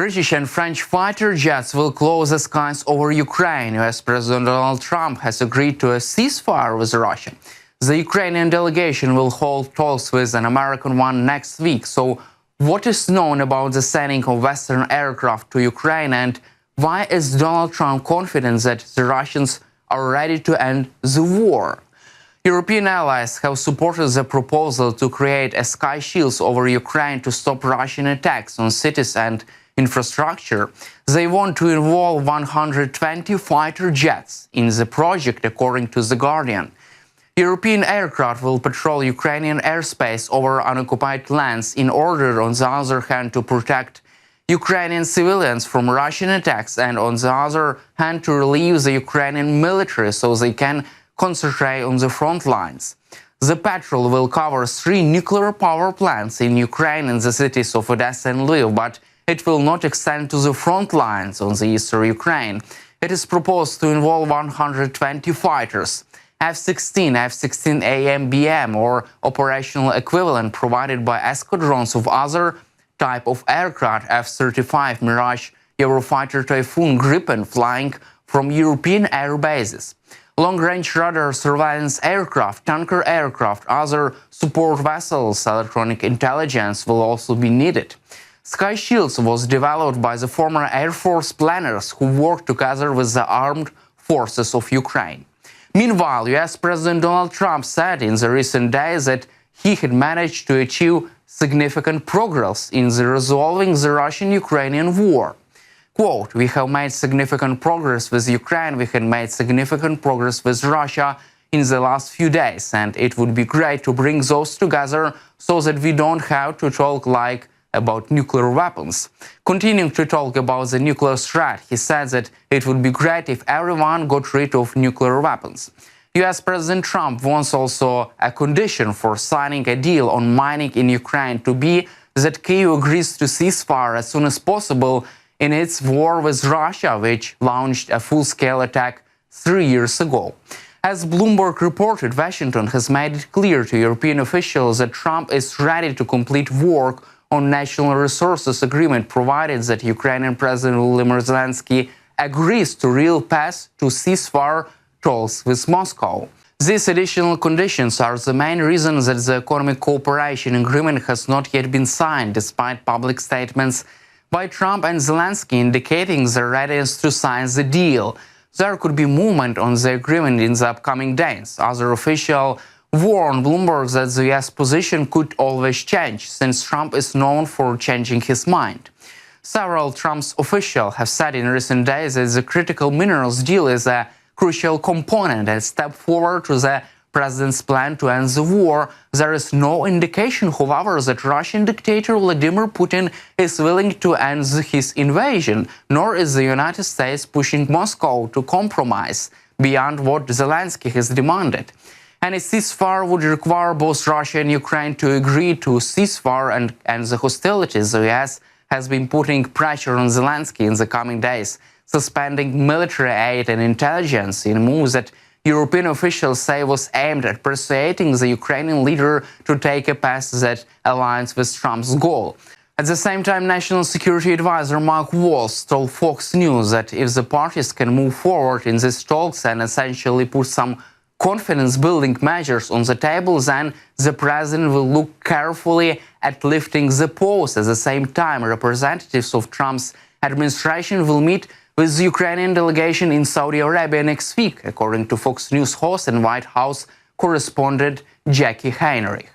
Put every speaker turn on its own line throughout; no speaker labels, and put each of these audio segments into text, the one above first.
British and French fighter jets will close the skies over Ukraine. US President Donald Trump has agreed to a ceasefire with Russia. The Ukrainian delegation will hold talks with an American one next week. So, what is known about the sending of Western aircraft to Ukraine, and why is Donald Trump confident that the Russians are ready to end the war? European allies have supported the proposal to create a sky shield over Ukraine to stop Russian attacks on cities and infrastructure. They want to involve 120 fighter jets in the project, according to The Guardian. European aircraft will patrol Ukrainian airspace over unoccupied lands in order, on the other hand, to protect Ukrainian civilians from Russian attacks, and on the other hand, to relieve the Ukrainian military so they can concentrate on the front lines. The patrol will cover 3 nuclear power plants in Ukraine and the cities of Odessa and Lviv, but it will not extend to the front lines on the eastern Ukraine. It is proposed to involve 120 fighters, F-16, F-16 AMBM, or operational equivalent provided by escadrons of other type of aircraft, F-35 Mirage, Eurofighter Typhoon, Gripen, flying from European air bases. Long-range radar surveillance aircraft, tanker aircraft, other support vessels, electronic intelligence will also be needed. Sky Shields was developed by the former Air Force planners who worked together with the armed forces of Ukraine. Meanwhile, US President Donald Trump said in the recent days that he had managed to achieve significant progress in resolving the Russian-Ukrainian war. Quote, "We have made significant progress with Ukraine, we had made significant progress with Russia in the last few days, and it would be great to bring those together so that we don't have to talk like about nuclear weapons." Continuing to talk about the nuclear threat, he said that it would be great if everyone got rid of nuclear weapons. US President Trump wants also a condition for signing a deal on mining in Ukraine to be that Kyiv agrees to ceasefire as soon as possible in its war with Russia, which launched a full-scale attack 3 years ago. As Bloomberg reported, Washington has made it clear to European officials that Trump is ready to complete work on National Resources Agreement, provided that Ukrainian President Volodymyr Zelenskyy agrees to real path to ceasefire talks with Moscow. These additional conditions are the main reason that the economic cooperation agreement has not yet been signed, despite public statements by Trump and Zelenskyy indicating their readiness to sign the deal. There could be movement on the agreement in the upcoming days. Other officials warned Bloomberg that the US position could always change, since Trump is known for changing his mind. Several Trump's officials have said in recent days that the critical minerals deal is a crucial component and step forward to the president's plan to end the war. There is no indication, however, that Russian dictator Vladimir Putin is willing to end his invasion, nor is the United States pushing Moscow to compromise beyond what Zelenskyy has demanded. Any ceasefire would require both Russia and Ukraine to agree to ceasefire and end the hostilities. The US has been putting pressure on Zelenskyy in the coming days, suspending military aid and intelligence in moves that European officials say was aimed at persuading the Ukrainian leader to take a path that aligns with Trump's goal. At the same time, National Security Advisor Mark Waltz told Fox News that if the parties can move forward in these talks and essentially put some confidence-building measures on the table, then the president will look carefully at lifting the pause. At the same time, representatives of Trump's administration will meet with the Ukrainian delegation in Saudi Arabia next week, according to Fox News host and White House correspondent Jackie Heinrich.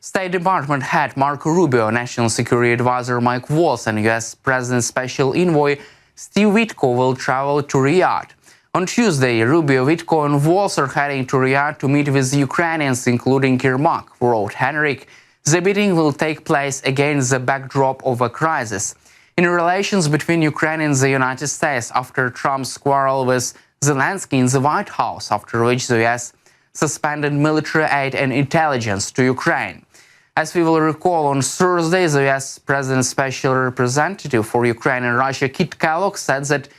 State Department head Marco Rubio, National Security Advisor Mike Waltz, and US President's Special Envoy Steve Witko will travel to Riyadh. On Tuesday, Rubio, Witko, and Waltz are heading to Riyadh to meet with the Ukrainians, including Yermak, wrote Henrik. The meeting will take place against the backdrop of a crisis in relations between Ukraine and the United States after Trump's quarrel with Zelenskyy in the White House, after which the US suspended military aid and intelligence to Ukraine. As we will recall, on Thursday, the US President's Special Representative for Ukraine and Russia, Kit Kellogg, said that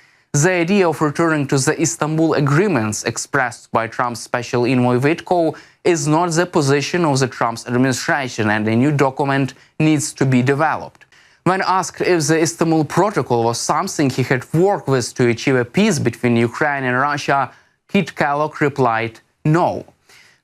the idea of returning to the Istanbul agreements expressed by Trump's special envoy Witko is not the position of the Trump administration, and a new document needs to be developed. When asked if the Istanbul Protocol was something he had worked with to achieve a peace between Ukraine and Russia, Kit Kellogg replied no.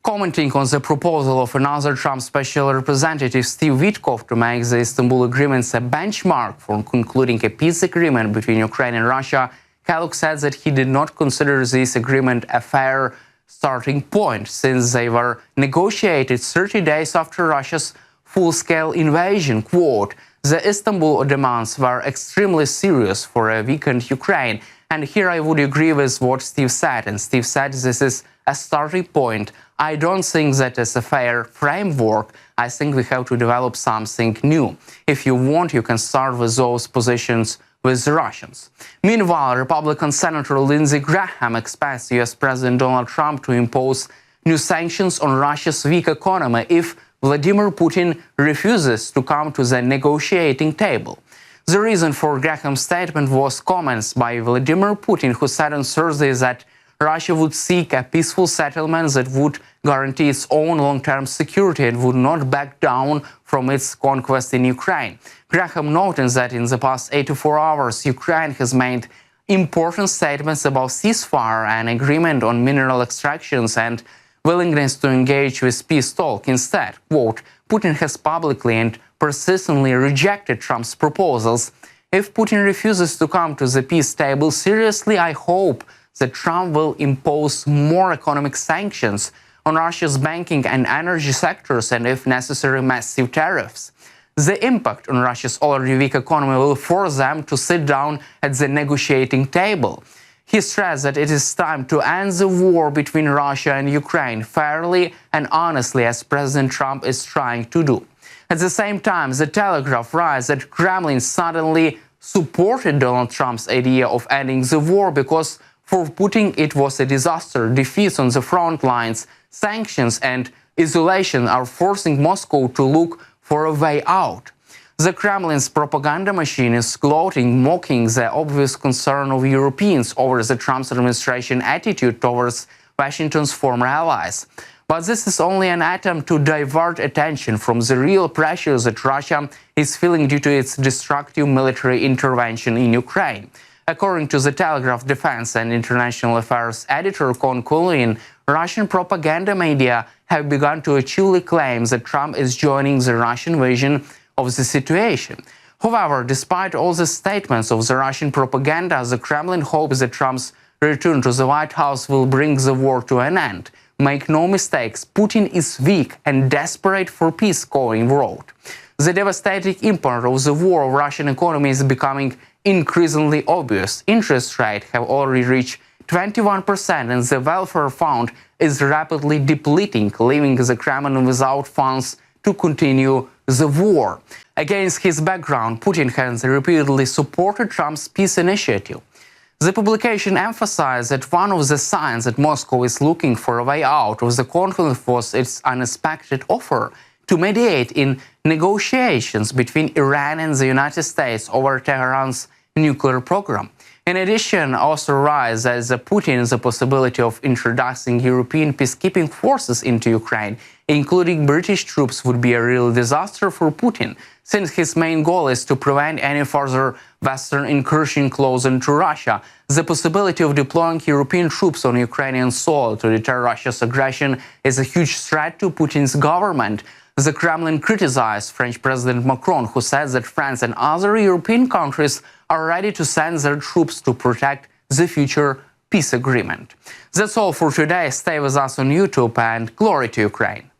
Commenting on the proposal of another Trump special representative, Steve Witkoff, to make the Istanbul agreements a benchmark for concluding a peace agreement between Ukraine and Russia, Kellogg said that he did not consider this agreement a fair starting point, since they were negotiated 30 days after Russia's full-scale invasion. Quote, "The Istanbul demands were extremely serious for a weakened Ukraine." And here I would agree with what Steve said. And Steve said this is a starting point. I don't think that is a fair framework. I think we have to develop something new. If you want, you can start with those positions with the Russians. Meanwhile, Republican Senator Lindsey Graham expects US President Donald Trump to impose new sanctions on Russia's weak economy if Vladimir Putin refuses to come to the negotiating table. The reason for Graham's statement was comments by Vladimir Putin, who said on Thursday that Russia would seek a peaceful settlement that would guarantee its own long-term security and would not back down from its conquest in Ukraine. Graham noted that in the past 84 hours, Ukraine has made important statements about ceasefire and agreement on mineral extractions and willingness to engage with peace talk. Instead, quote, Putin has publicly and persistently rejected Trump's proposals. If Putin refuses to come to the peace table seriously, I hope that Trump will impose more economic sanctions on Russia's banking and energy sectors and, if necessary, massive tariffs. The impact on Russia's already weak economy will force them to sit down at the negotiating table. He stressed that it is time to end the war between Russia and Ukraine fairly and honestly, as President Trump is trying to do. At the same time, The Telegraph writes that Kremlin suddenly supported Donald Trump's idea of ending the war because for Putin it was a disaster. Defeats on the front lines, sanctions and isolation are forcing Moscow to look for a way out. The Kremlin's propaganda machine is gloating, mocking the obvious concern of Europeans over the Trump administration attitude towards Washington's former allies. But this is only an attempt to divert attention from the real pressure that Russia is feeling due to its destructive military intervention in Ukraine. According to The Telegraph Defense and International Affairs editor Kon Kulin, Russian propaganda media have begun to actually claim that Trump is joining the Russian version of the situation. However, despite all the statements of the Russian propaganda, the Kremlin hopes that Trump's return to the White House will bring the war to an end. Make no mistakes, Putin is weak and desperate for peace, Cohen wrote. The devastating impact of the war on Russian economy is becoming increasingly obvious. Interest rates have already reached 21% and the welfare fund is rapidly depleting, leaving the Kremlin without funds to continue the war. Against his background, Putin has repeatedly supported Trump's peace initiative. The publication emphasized that one of the signs that Moscow is looking for a way out of the conflict was its unexpected offer to mediate in negotiations between Iran and the United States over Tehran's nuclear program. In addition, also raised as Putin the possibility of introducing European peacekeeping forces into Ukraine, including British troops, would be a real disaster for Putin, since his main goal is to prevent any further Western incursion closer into Russia. The possibility of deploying European troops on Ukrainian soil to deter Russia's aggression is a huge threat to Putin's government. The Kremlin criticized French President Macron, who said that France and other European countries are ready to send their troops to protect the future peace agreement. That's all for today. Stay with us on YouTube and glory to Ukraine.